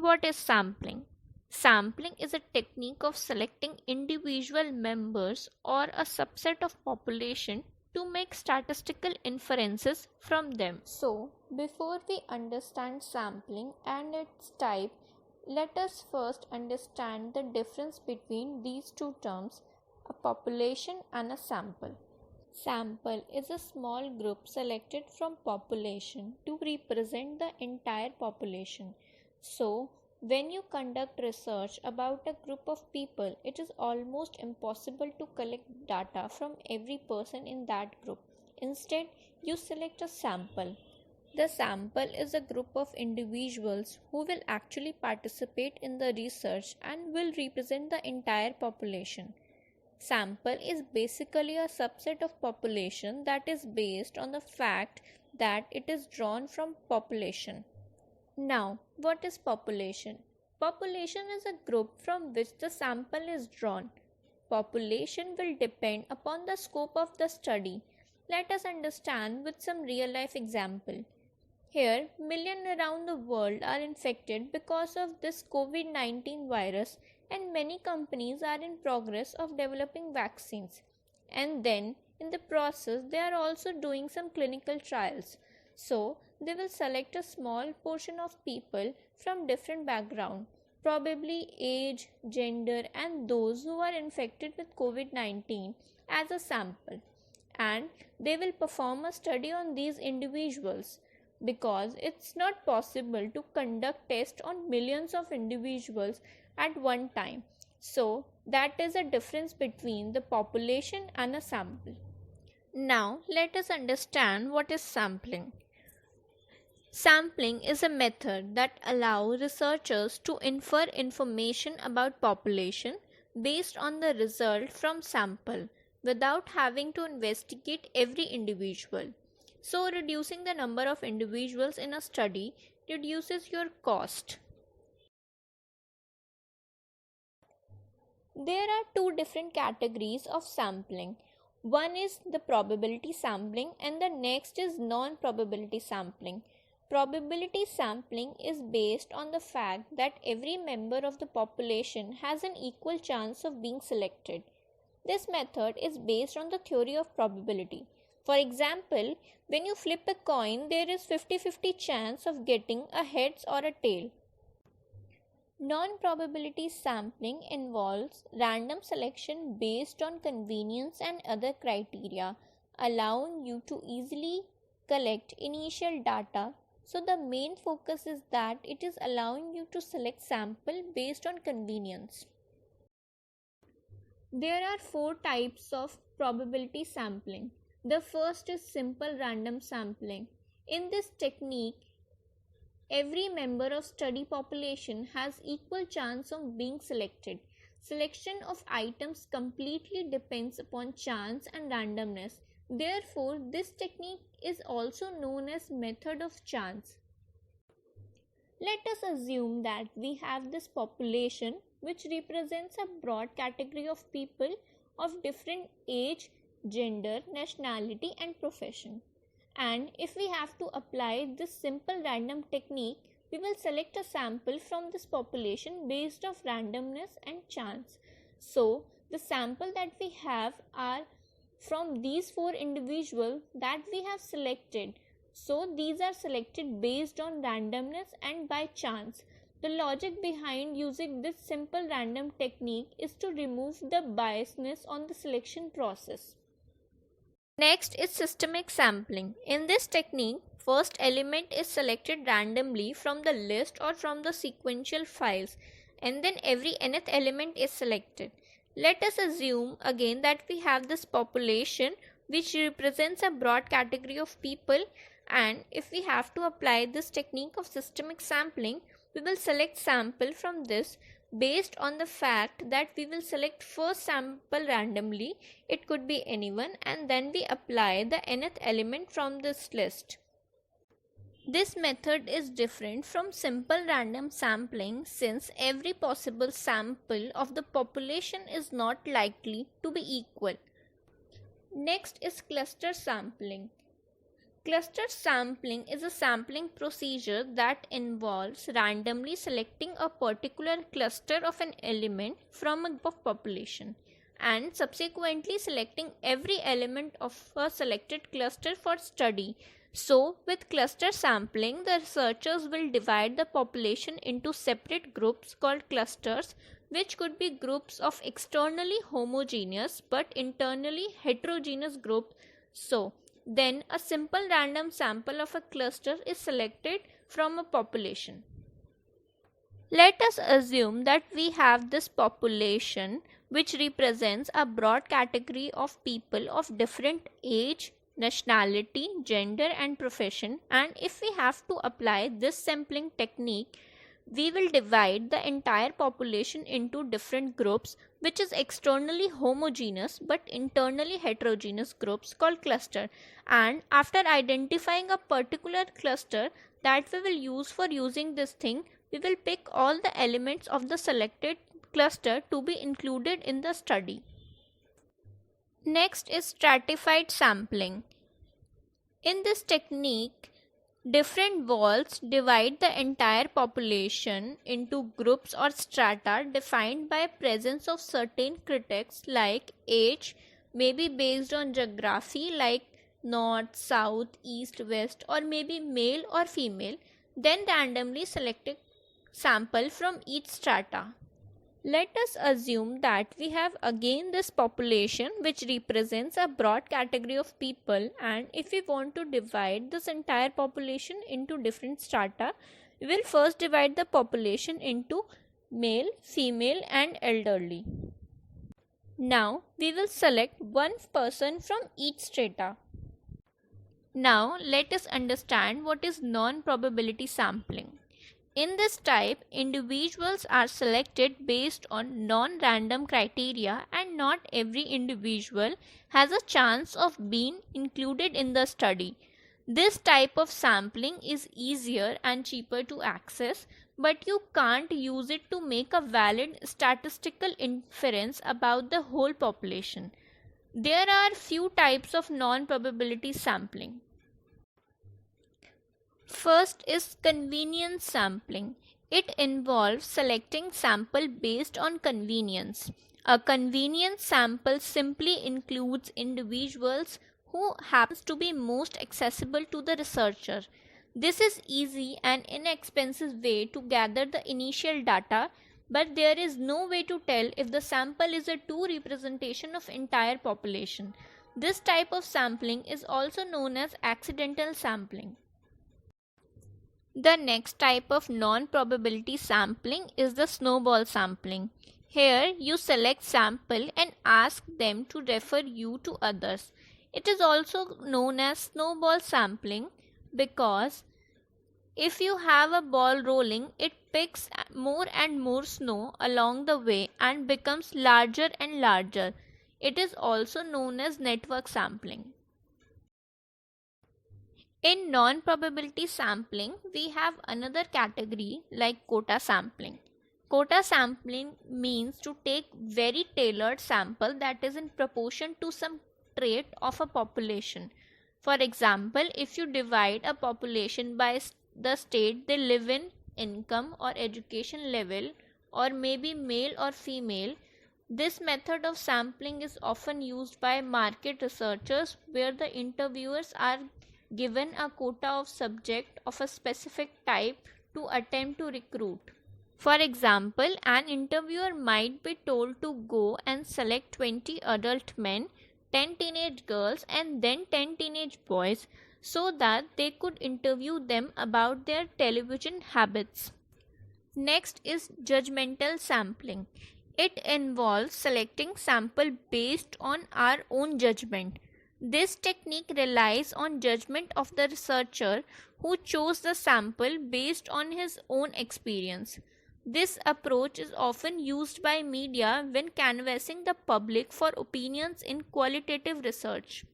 What is sampling? Sampling is a technique of selecting individual members or a subset of population to make statistical inferences from them. So, before we understand sampling and its type, let us first understand the difference between these two terms, a population and a sample. Sample is a small group selected from population to represent the entire population. So, when you conduct research about a group of people, it is almost impossible to collect data from every person in that group. Instead, you select a sample. The sample is a group of individuals who will actually participate in the research and will represent the entire population. Sample is basically a subset of population that is based on the fact that it is drawn from population. Now, what is population? Population is a group from which the sample is drawn. Population will depend upon the scope of the study. Let us understand with some real life example. Here, millions around the world are infected because of this COVID-19 virus, and many companies are in progress of developing vaccines. And then, in the process, they are also doing some clinical trials. So, they will select a small portion of people from different background, probably age, gender, and those who are infected with COVID-19 as a sample. And they will perform a study on these individuals because it's not possible to conduct tests on millions of individuals at one time. So, that is a difference between the population and a sample. Now, let us understand what is sampling. Sampling is a method that allows researchers to infer information about population based on the result from sample without having to investigate every individual. So, reducing the number of individuals in a study reduces your cost. There are two different categories of sampling. One is the probability sampling and the next is non-probability sampling. Probability sampling is based on the fact that every member of the population has an equal chance of being selected. This method is based on the theory of probability. For example, when you flip a coin, there is 50-50 chance of getting a heads or a tail. Non-probability sampling involves random selection based on convenience and other criteria, allowing you to easily collect initial data. So the main focus is that it is allowing you to select sample based on convenience. There are four types of probability sampling. The first is simple random sampling. In this technique, every member of study population has equal chance of being selected. Selection of items completely depends upon chance and randomness. Therefore, this technique is also known as method of chance. Let us assume that we have this population which represents a broad category of people of different age, gender, nationality and profession. And if we have to apply this simple random technique, we will select a sample from this population based on randomness and chance. So, the sample that we have are from these four individuals that we have selected. So, these are selected based on randomness and by chance. The logic behind using this simple random technique is to remove the biasness on the selection process. Next is systemic sampling. In this technique, first element is selected randomly from the list or from the sequential files, and then every nth element is selected. Let us assume again that we have this population which represents a broad category of people, and if we have to apply this technique of systemic sampling, we will select sample from this based on the fact that we will select first sample randomly, it could be anyone, and then we apply the nth element from this list. This method is different from simple random sampling since every possible sample of the population is not likely to be equal. Next is cluster sampling. Cluster sampling is a sampling procedure that involves randomly selecting a particular cluster of an element from a group of population and subsequently selecting every element of a selected cluster for study. So, with cluster sampling, the researchers will divide the population into separate groups called clusters, which could be groups of externally homogeneous but internally heterogeneous groups. So, then a simple random sample of a cluster is selected from a population. Let us assume that we have this population which represents a broad category of people of different age, nationality, gender, and profession, and if we have to apply this sampling technique, we will divide the entire population into different groups, which is externally homogeneous but internally heterogeneous groups called cluster. And after identifying a particular cluster that we will use for using this thing, we will pick all the elements of the selected cluster to be included in the study. Next is stratified sampling. In this technique, different walls divide the entire population into groups or strata defined by presence of certain critics like age, maybe based on geography like north, south, east, west, or maybe male or female, then randomly selected sample from each strata. Let us assume that we have again this population which represents a broad category of people, and if we want to divide this entire population into different strata, we will first divide the population into male, female, and elderly. Now we will select one person from each strata. Now let us understand what is non-probability sampling. In this type, individuals are selected based on non-random criteria and not every individual has a chance of being included in the study. This type of sampling is easier and cheaper to access, but you can't use it to make a valid statistical inference about the whole population. There are few types of non-probability sampling. First is convenience sampling. It involves selecting sample based on convenience. A convenience sample simply includes individuals who happens to be most accessible to the researcher. This is easy and inexpensive way to gather the initial data, but there is no way to tell if the sample is a true representation of entire population. This type of sampling is also known as accidental sampling. The next type of non-probability sampling is the snowball sampling. Here you select sample and ask them to refer you to others. It is also known as snowball sampling because if you have a ball rolling, it picks more and more snow along the way and becomes larger and larger. It is also known as network sampling. In non-probability sampling, we have another category like quota sampling. Quota sampling means to take very tailored sample that is in proportion to some trait of a population. For example, if you divide a population by the state they live in, income or education level, or maybe male or female, this method of sampling is often used by market researchers where the interviewers are given a quota of subject of a specific type to attempt to recruit. For example, an interviewer might be told to go and select 20 adult men, 10 teenage girls, and then 10 teenage boys so that they could interview them about their television habits. Next is judgmental sampling. It involves selecting sample based on our own judgment. This technique relies on judgment of the researcher who chose the sample based on his own experience. This approach is often used by media when canvassing the public for opinions in qualitative research.